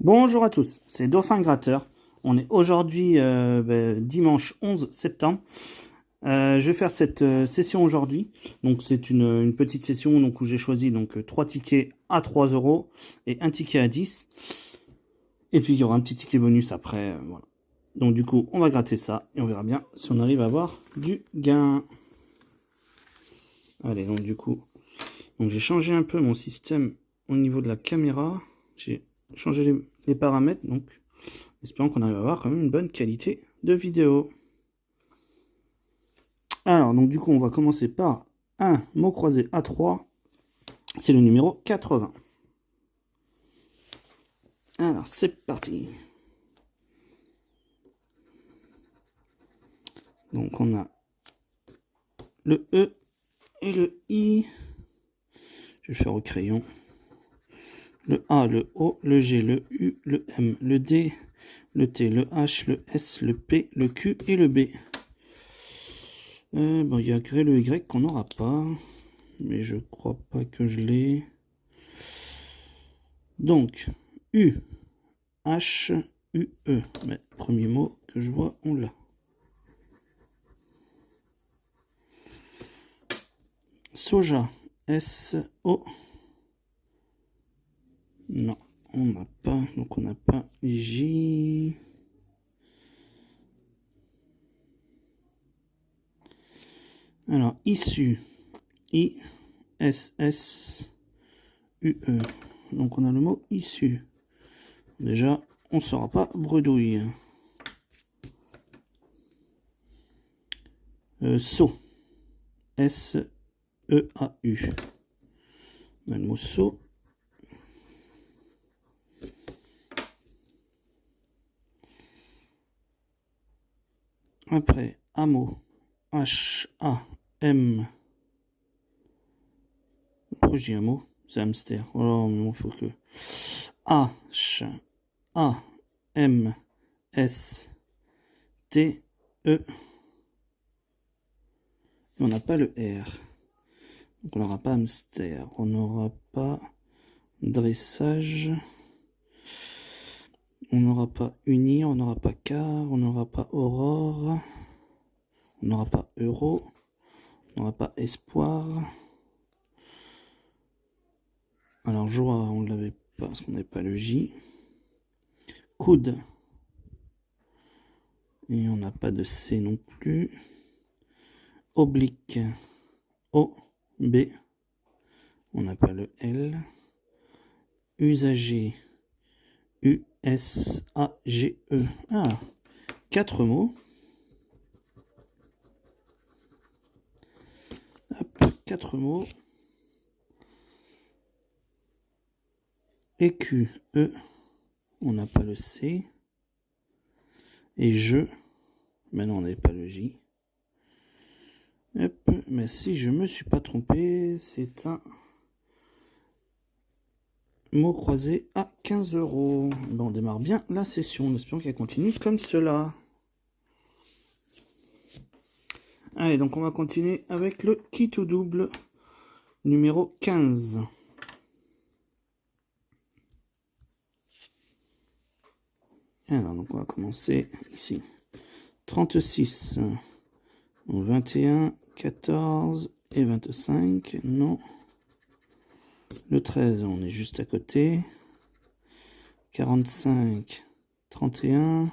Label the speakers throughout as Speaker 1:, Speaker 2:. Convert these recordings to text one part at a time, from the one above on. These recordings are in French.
Speaker 1: Bonjour à tous, c'est Dauphin Gratteur. On est aujourd'hui dimanche 11 septembre. Je vais faire cette session aujourd'hui. Donc c'est une petite session donc, où j'ai choisi donc 3 tickets à 3 € et un ticket à 10. Et puis il y aura un petit ticket bonus après. Voilà. Donc du coup on va gratter ça et on verra bien si on arrive à avoir du gain. Allez, donc du coup, j'ai changé un peu mon système au niveau de la caméra. J'ai changé les paramètres, donc espérons qu'on arrive à avoir quand même une bonne qualité de vidéo. Alors, donc du coup, on va commencer par un mot croisé à 3. C'est le numéro 80. Alors, c'est parti. Donc, on a le E et le I. Je vais faire au crayon. Le A, le O, le G, le U, le M, le D, le T, le H, le S, le P, le Q et le B. Bon, il y a le Y qu'on n'aura pas. Mais je crois pas que je l'ai. Donc, U, H, U, E. Mais, premier mot que je vois, on l'a. Soja, S, O. Non, on n'a pas. Donc, on n'a pas J. Alors, issu, I, S, S, U, E. Donc, on a le mot issu. Déjà, on ne saura pas bredouille. Saut, S, E, A, U. On a le mot saut. Après, hameau, H, A, M. Pourquoi je dis un mot? C'est hamster. Oh non, il faut que. H, A, M, S, T, E. On n'a pas le R. Donc on n'aura pas hamster. On n'aura pas dressage. On n'aura pas unir. On n'aura pas car. On n'aura pas aurore. On n'aura pas euro. On n'aura pas espoir. Alors joie, on ne l'avait pas parce qu'on n'avait pas le J. Coude. Et on n'a pas de C non plus. Oblique. O, B. On n'a pas le L. Usager. U, S, A, G, E. Ah, 4 mots. Hop, 4 mots. Écu, E. On n'a pas le C. Et je. Maintenant, on n'avait pas le J. Hop, mais si je me suis pas trompé, c'est un mot croisé à 15 €. Bon, on démarre bien la session. En espérant qu'elle continue comme cela. Allez, donc on va continuer avec le kit au double numéro 15. Alors, donc on va commencer ici. 36, 21, 14 et 25. Non. Le 13, on est juste à côté. 45, 31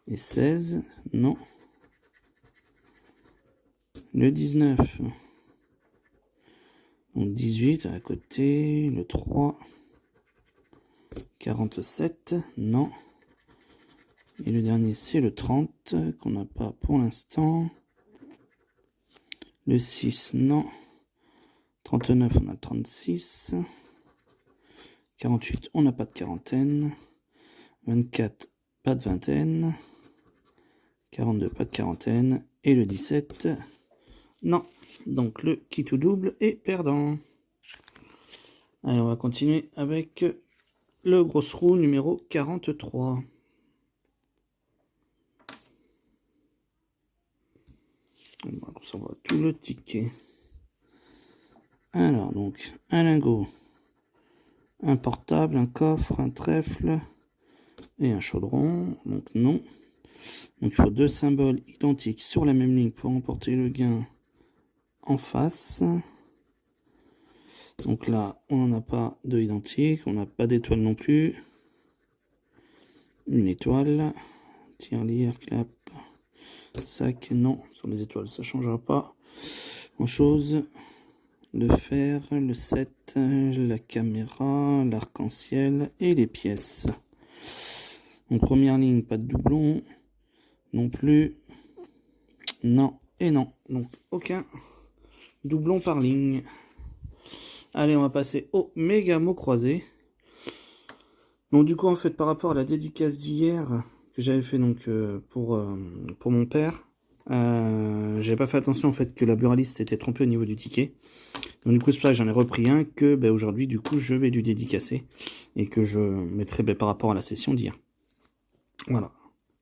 Speaker 1: et 16. Non. Le 19. Donc 18 à côté. Le 3. 47. Non. Et le dernier, c'est le 30, qu'on n'a pas pour l'instant. Le 6, non. 39, on a 36. 48, on n'a pas de quarantaine. 24, pas de vingtaine. 42, pas de quarantaine. Et le 17, non. Donc le kit ou double est perdant. Allez, on va continuer avec le gros roue numéro 43. On voit tout le ticket. Alors, donc, un lingot, un portable, un coffre, un trèfle et un chaudron. Donc non. Donc il faut deux symboles identiques sur la même ligne pour emporter le gain en face. Donc là, on n'en a pas deux identiques, on n'a pas d'étoile non plus. Une étoile, tirelire, clap, sac, non, sur les étoiles ça ne changera pas grand chose. Le fer, le 7, la caméra, l'arc-en-ciel et les pièces. Donc première ligne, pas de doublon, non plus, non et non. Donc aucun doublon par ligne. Allez, on va passer au méga mot croisé. Donc du coup, en fait, par rapport à la dédicace d'hier que j'avais fait donc pour mon père, j'avais pas fait attention en fait que la buraliste s'était trompée au niveau du ticket. Donc du coup, c'est pour ça que j'en ai repris un que aujourd'hui, du coup, je vais lui dédicacer et que je mettrai par rapport à la session d'hier. Voilà.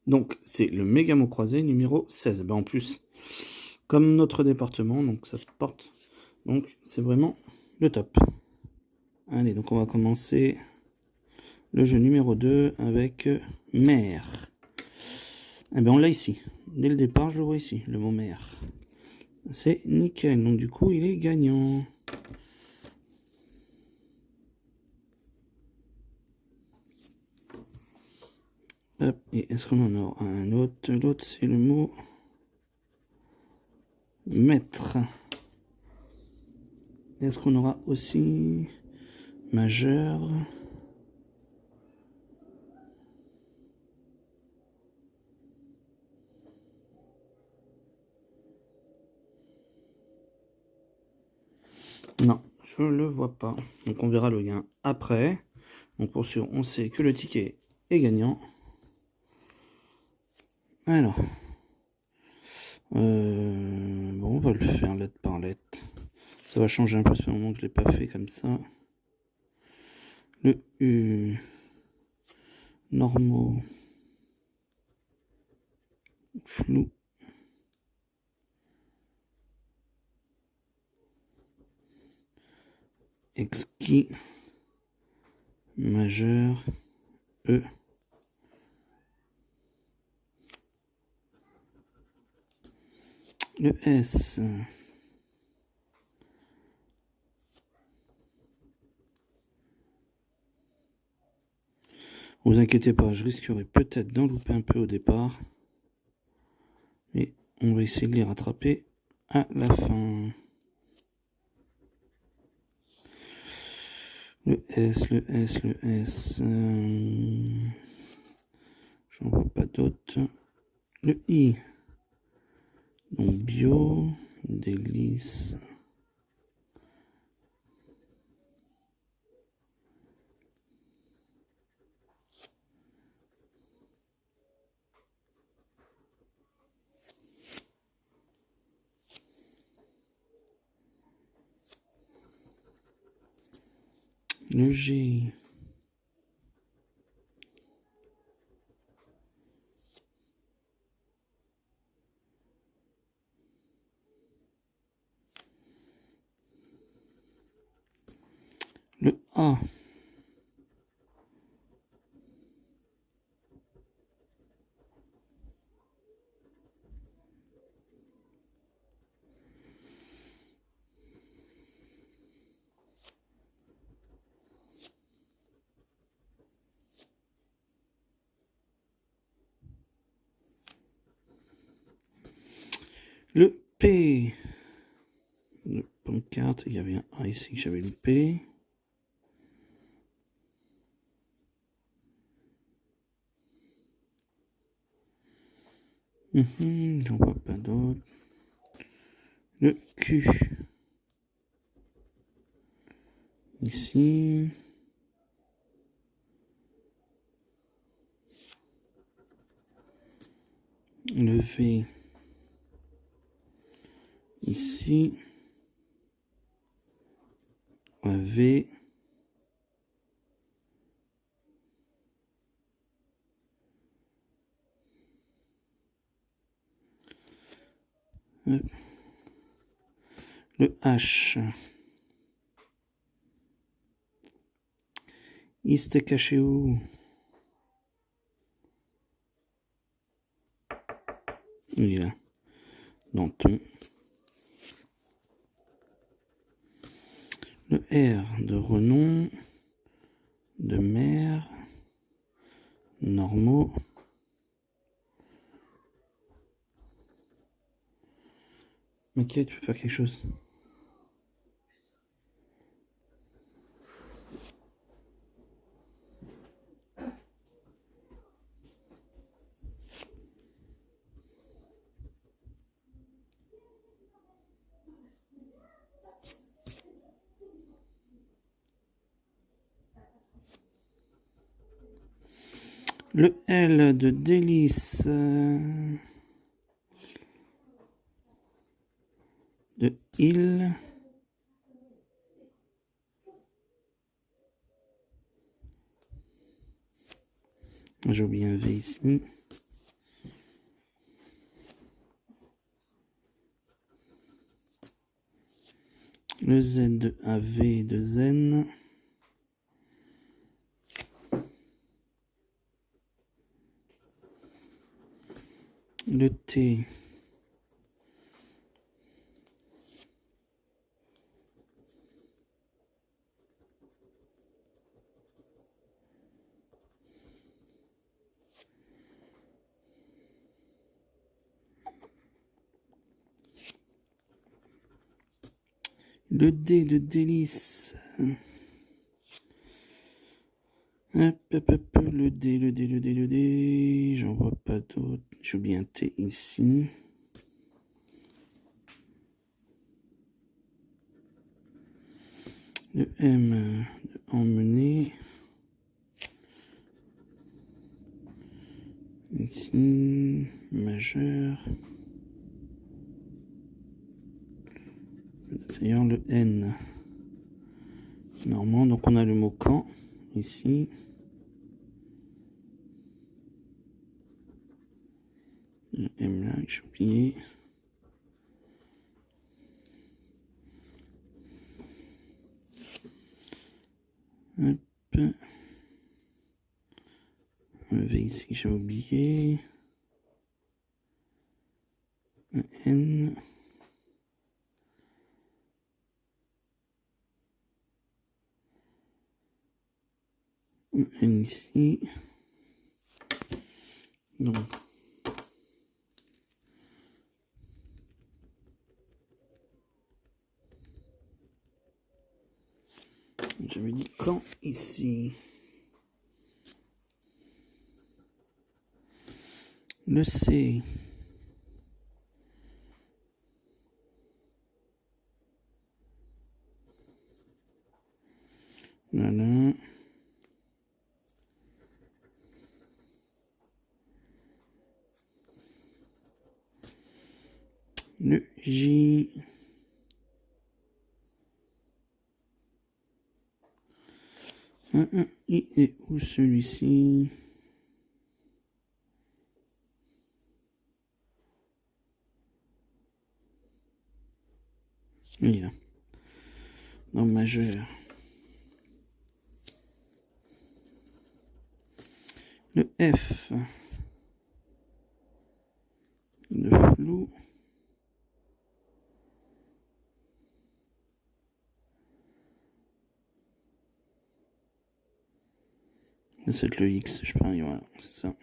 Speaker 1: Donc c'est le méga mot croisé numéro 16. En plus, comme notre département, donc ça porte. Donc c'est vraiment le top. Allez, donc on va commencer le jeu numéro 2 avec mer. Eh bien on l'a ici. Dès le départ, je le vois ici, le mot mer. C'est nickel. Donc du coup, il est gagnant. Hop, et est-ce qu'on en aura un autre? L'autre, c'est le mot maître. Est-ce qu'on aura aussi majeur? Non, je le vois pas. Donc on verra le gain après. Donc pour sûr, on sait que le ticket est gagnant. Alors, bon, on va le faire lettre par lettre. Ça va changer un peu, c'est un moment que je l'ai pas fait comme ça. Le U, normaux, flou, exquis, majeur, E. Le S. Vous inquiétez pas, je risquerai peut-être d'en louper un peu au départ. Mais on va essayer de les rattraper à la fin. Le S, le S, le S. J'en vois pas d'autres. Le I. Donc bio, délice. Le G. Le A. Le P. Le pancarte, il y avait un A ici que j'avais loupé. J'en vois pas d'autres. Le Q. Ici. Le V. Ici. Un V. Le H. Il s'était caché où? Il est là. Danton. Le R de renom. De mer. Normaux. Mais tu peux faire quelque chose. Le L de délice. De il. J'ai oublié un V ici. Le Z de AV de Zen. Le T. Le D de délice. Hop, le D. J'en vois pas d'autres. J'ai oublié un T ici. Le M de emmener. Ici, majeur. D'ailleurs, le N. Normand, donc on a le mot quand ici. Le M là, j'ai oublié. Hop. Le V ici que j'ai oublié. Un N. Un N ici. Donc. J'avais dit quand ici. Le C. Voilà. Le J. Il est où celui-ci? Il est là. Dans majeur. Le F. Le flou. C'est le X, je parie, voilà, c'est ça.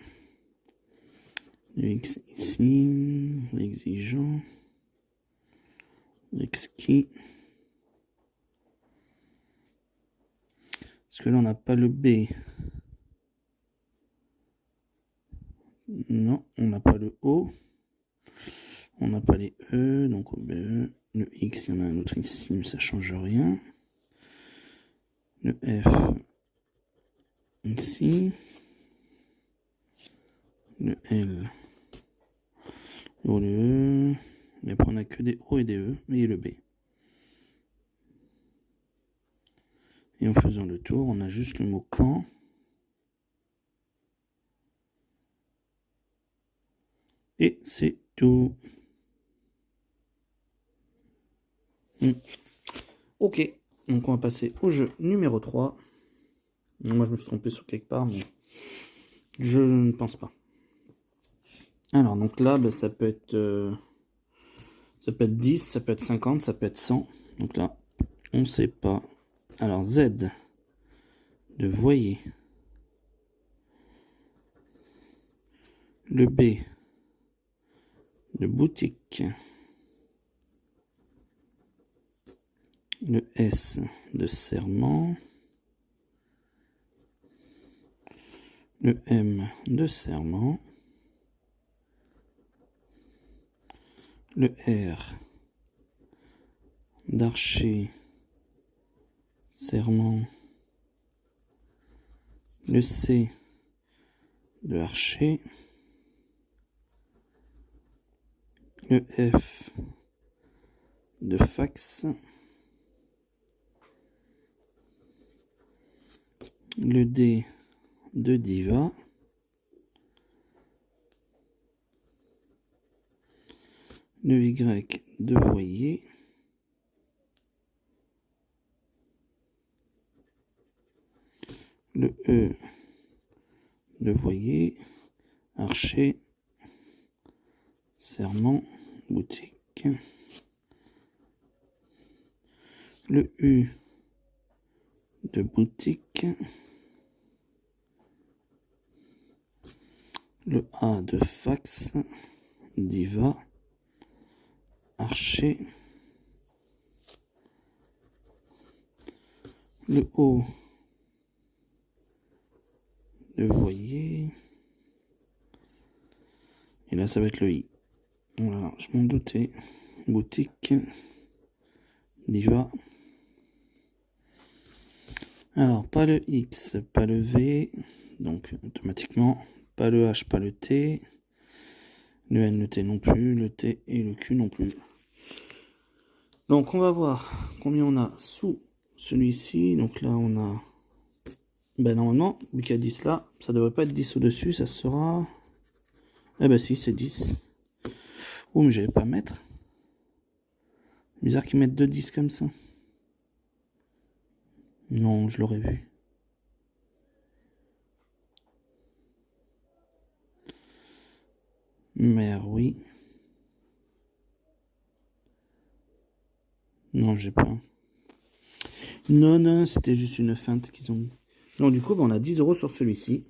Speaker 1: Le X ici, l'exigeant, l'exquis. Parce que là, on n'a pas le B. Non, on n'a pas le O. On n'a pas les E, donc BE. Le X, il y en a un autre ici, mais ça ne change rien. Le F, ici. Le L. Le O, le E. Et après, on n'a que des O et des E, et le B. Et en faisant le tour, on a juste le mot quand. Et c'est tout. Ok, donc on va passer au jeu numéro 3. Moi, je me suis trompé sur quelque part, mais je ne pense pas. Alors, donc là, ben, ça peut être 10, ça peut être 50, ça peut être 100. Donc là, on ne sait pas. Alors, Z de voyer. Le B de boutique. Le S de serment. Le M de serment. Le R d'archer, serment. Le C de archer. Le F de fax. Le D de diva. Le Y de voyer. Le E de voyer, archer, serment, boutique. Le U de boutique. Le A de fax, diva, archer. Le O de voyer. Et là, ça va être le I. Voilà, je m'en doutais. Boutique, diva. Alors, pas le X, pas le V. Donc, automatiquement, pas le H, pas le T. Le N, le T non plus. Le T et le Q non plus. Donc, on va voir combien on a sous celui-ci. Donc là, on a... Ben, normalement, vu qu'il y a 10 là, ça devrait pas être 10 au-dessus. Ça sera... Eh ben si, c'est 10. Oh, mais j'allais pas mettre. Bizarre qu'ils mettent 2 10 comme ça. Non, je l'aurais vu. Mère, oui. Non, j'ai pas. Non, c'était juste une feinte qu'ils ont mis. Donc du coup, ben, on a 10 € sur celui-ci.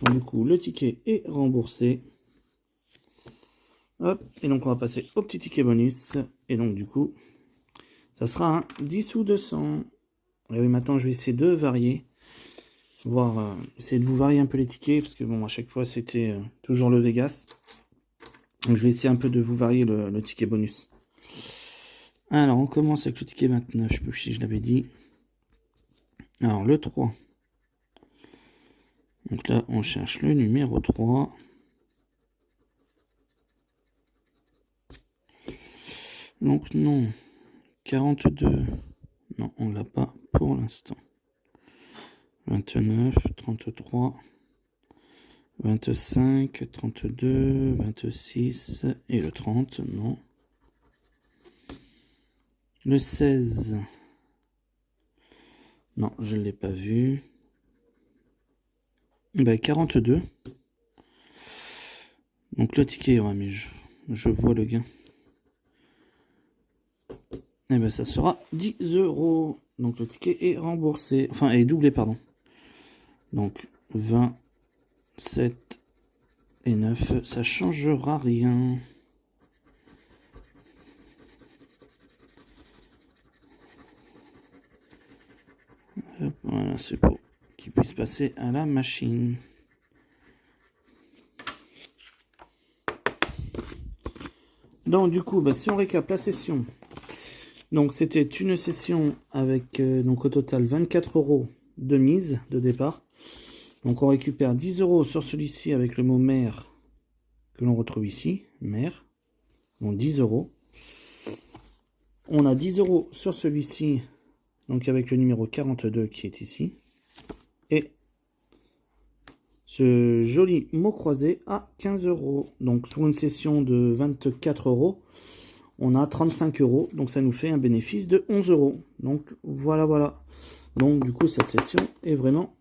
Speaker 1: Donc du coup, le ticket est remboursé. Hop, et donc on va passer au petit ticket bonus. Et donc du coup, ça sera un 10 sous 200. Et oui, maintenant je vais essayer de varier. Voir, essayer de vous varier un peu les tickets. Parce que bon, à chaque fois c'était toujours le Vegas. Donc je vais essayer un peu de vous varier le ticket bonus. Alors on commence avec le ticket 29. Je sais plus si je l'avais dit. Alors le 3. Donc là on cherche le numéro 3. Donc non, 42, non, on l'a pas pour l'instant. 29, 33, 25, 32, 26 et le 30, non. Le 16, non, je ne l'ai pas vu. Ben, 42. Donc le ticket, ouais, mais je vois le gain. Et ben ça sera 10 €. Donc le ticket est remboursé. Enfin, est doublé, pardon. Donc 27 et 9, ça changera rien. Hop, voilà, c'est pour qu'il puisse passer à la machine. Donc du coup, bah, si on récap la session, donc c'était une session avec donc au total 24 € de mise de départ. Donc on récupère 10 € sur celui-ci avec le mot mère que l'on retrouve ici, mère. Donc 10 €. On a 10 € sur celui-ci, donc avec le numéro 42 qui est ici. Et ce joli mot croisé à 15 €. Donc sur une session de 24 €, on a 35 €. Donc ça nous fait un bénéfice de 11 €. Donc voilà. Donc du coup cette session est vraiment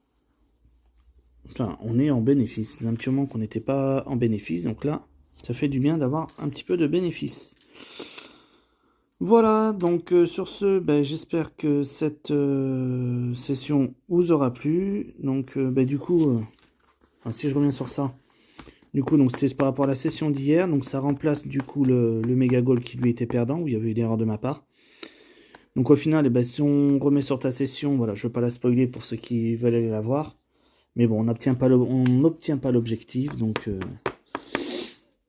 Speaker 1: Enfin, on est en bénéfice. Ça faisait un petit moment qu'on n'était pas en bénéfice, donc là, ça fait du bien d'avoir un petit peu de bénéfice. Voilà, donc sur ce, ben, j'espère que cette session vous aura plu. Donc ben, du coup, enfin, si je reviens sur ça, du coup, donc c'est par rapport à la session d'hier, donc ça remplace du coup le méga goal qui lui était perdant, où il y avait eu une erreur de ma part. Donc au final, eh ben, si on remet sur ta session, voilà, je ne veux pas la spoiler pour ceux qui veulent aller la voir. Mais bon, on n'obtient pas l'objectif, donc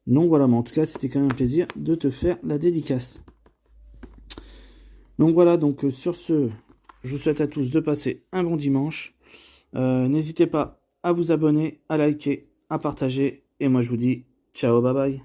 Speaker 1: voilà, mais en tout cas, c'était quand même un plaisir de te faire la dédicace. Donc voilà, donc sur ce, je vous souhaite à tous de passer un bon dimanche. N'hésitez pas à vous abonner, à liker, à partager, et moi je vous dis ciao, bye bye.